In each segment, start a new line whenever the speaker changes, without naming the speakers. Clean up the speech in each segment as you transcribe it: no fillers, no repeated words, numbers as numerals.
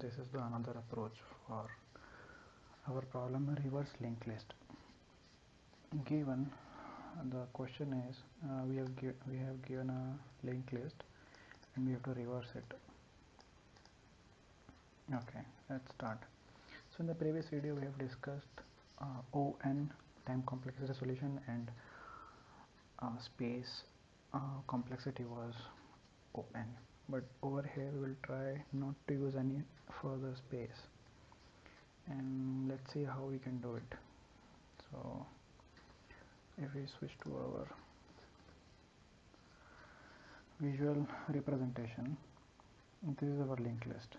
This is the another approach for our problem, a reverse linked list. Given the question is we have given a linked list and we have to reverse it. Okay, let's start. So in the previous video we have discussed ON, time complexity solution, and space complexity was ON, but over here we will try not to use any further space, and let's see how we can do it. So if we switch to our visual representation, this is our linked list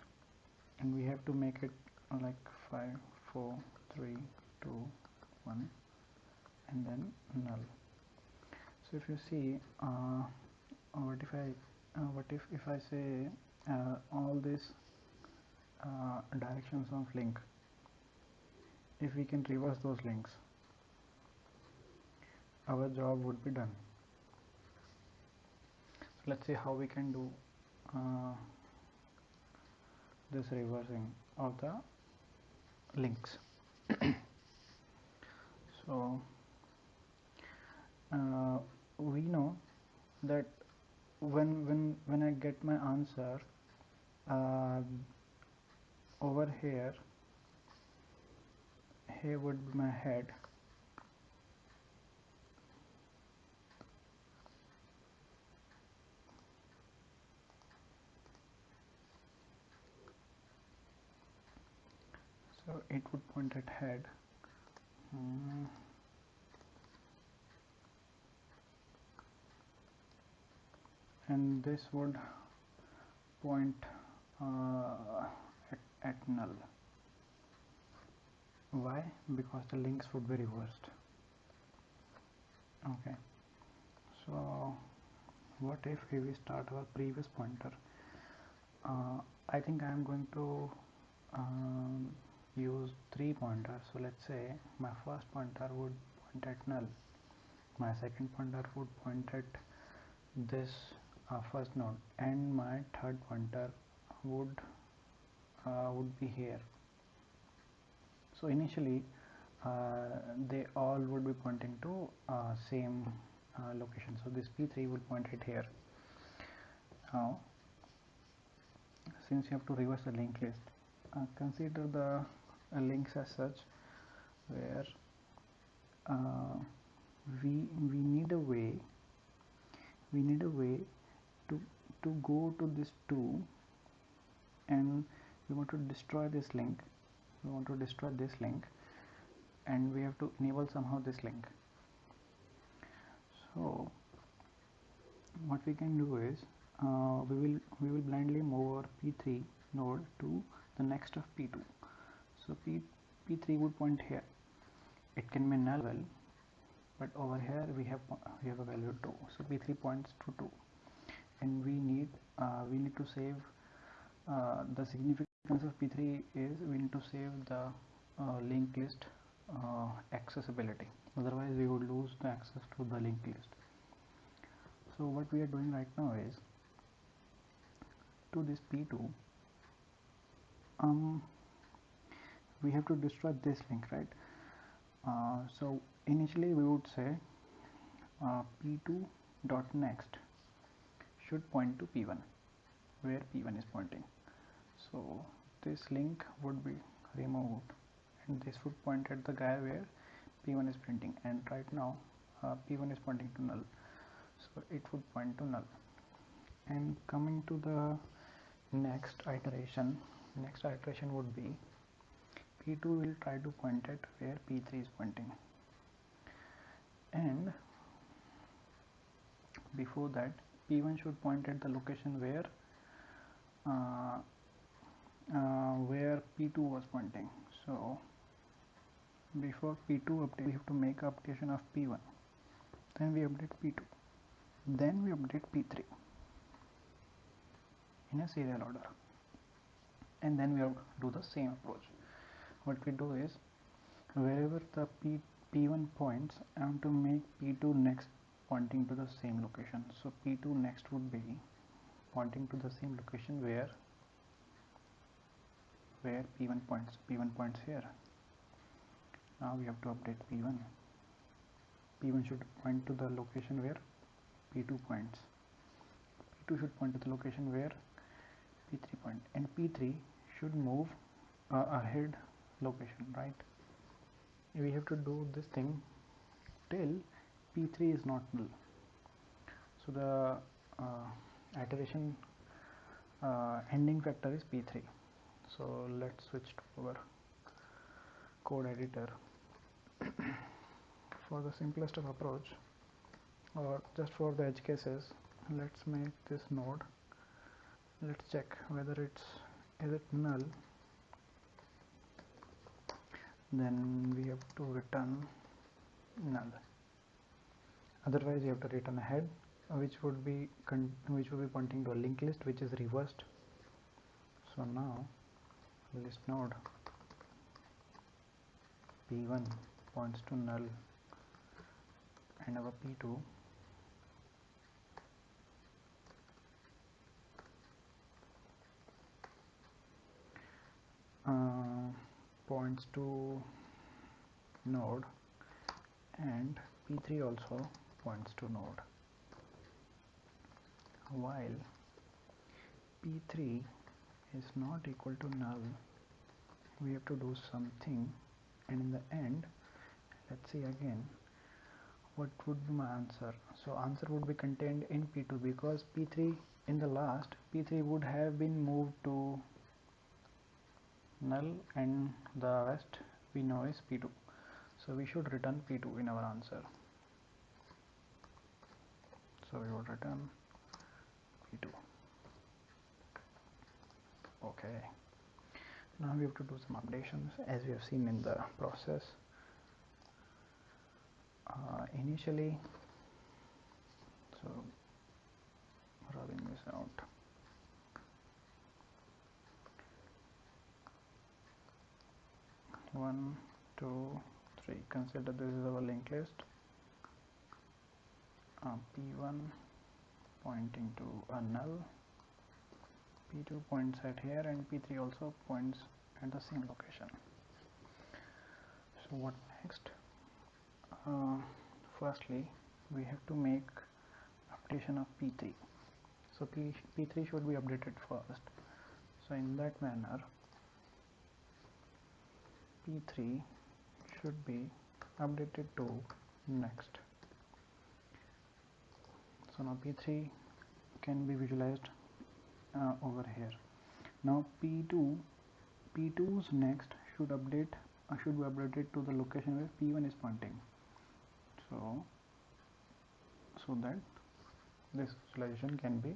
and we have to make it like 5 4 3 2 1 and then null. So if you see what if I say all these directions of link, if we can reverse those links, our job would be done. So let's see how we can do this reversing of the links. So we know that when I get my answer over here would be my head, so it would point at head. And this would point at null. Why? Because the links would be reversed. Okay, so what if we start our previous pointer? I think I am going to use 3 pointers. So let's say my first pointer would point at null, my second pointer would point at this first node, and my third pointer would be here. So initially they all would be pointing to same location. So this P3 will point it here. Now since you have to reverse the linked list, consider the links as such where we need a way to go to this 2, and we want to destroy this link. And we have to enable somehow this link. So what we can do is we will blindly move our P3 node to the next of P2. So P3 would point here. It can be null, well, but over here we have a value 2. So P3 points to 2, and we need to save the significance of P3 is we need to save the linked list accessibility. Otherwise we would lose the access to the linked list. So what we are doing right now is, to this P2 we have to destroy this link, right? So initially we would say P2 dot next should point to P1, where P1 is pointing. So this link would be removed and this would point at the guy where P1 is printing, and right now P1 is pointing to null, so it would point to null. And coming to the next iteration would be P2 will try to point at where P3 is pointing, and before that P1 should point at the location where P2 was pointing. So before P2 update, we have to make updation of P1, then we update P2, then we update P3 in a serial order, and then we have to do the same approach. What we do is, wherever the P1 points, I want to make P2 next pointing to the same location. So P2 next would be pointing to the same location where where P1 points here. Now we have to update P1. P1 should point to the location where P2 points. P2 should point to the location where P3 points, and P3 should move ahead location, right? We have to do this thing till P3 is not null. So the iteration ending factor is P3. So let's switch to our code editor. For the simplest of approach, or just for the edge cases, let's make this node. Let's check whether is it null. Then we have to return null. Otherwise, you have to return a head, which would be pointing to a linked list, which is reversed. So now list node P1 points to null, and our P2 points to node, and P3 also points to node. While P3 is not equal to null, we have to do something, and in the end, let's see again what would be my answer. So answer would be contained in P2, because P3 in the last, P3 would have been moved to null, and the rest we know is P2. So we should return P2 in our answer. So we would return P2. Okay. Now we have to do some updations as we have seen in the process. Initially, so rubbing this out. One, two, three. Consider this is our linked list. P1 pointing to a null. P2 points at here, and P3 also points at the same location. So what next? Firstly, we have to make updation of P3. So P3 should be updated first. So in that manner, P3 should be updated to next. So now P3 can be visualized over here. Now P2's next should be updated to the location where P1 is pointing. So that this visualization can be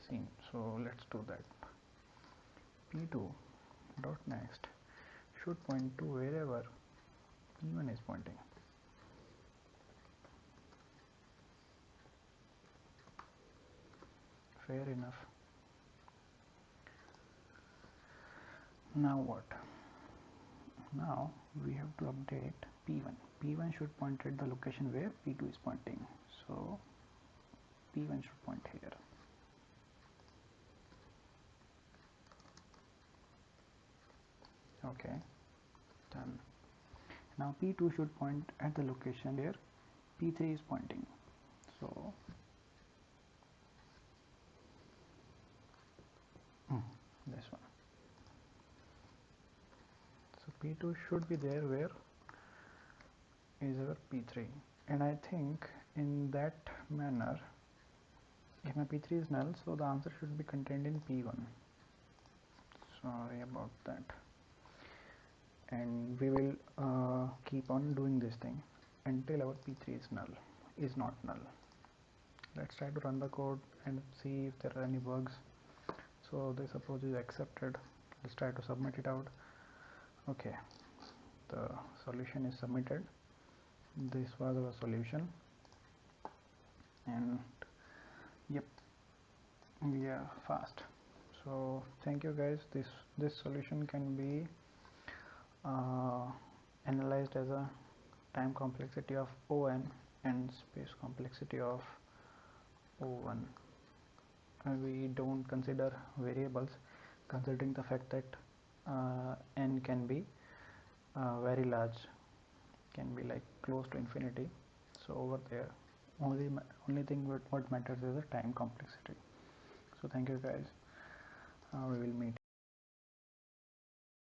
seen. So let's do that. P2 dot next should point to wherever P1 is pointing. Fair enough. Now what? Now we have to update P1. P1 should point at the location where P2 is pointing. So P1 should point here. Okay, done. Now P2 should point at the location where P3 is pointing. So this one. So P2 should be there where is our P3, and I think in that manner, if my P3 is null, so the answer should be contained in P1. Sorry about that. And we will keep on doing this thing until our P3 is not null. Let's try to run the code and see if there are any bugs. So this approach is accepted. Let's try to submit it out. Okay, the solution is submitted. This was our solution, and yep, we are fast. So thank you guys. This solution can be analyzed as a time complexity of O(n) and space complexity of O(1). We don't consider variables, considering the fact that n can be very large, can be like close to infinity. So over there, only thing what matters is the time complexity. So thank you guys. We will meet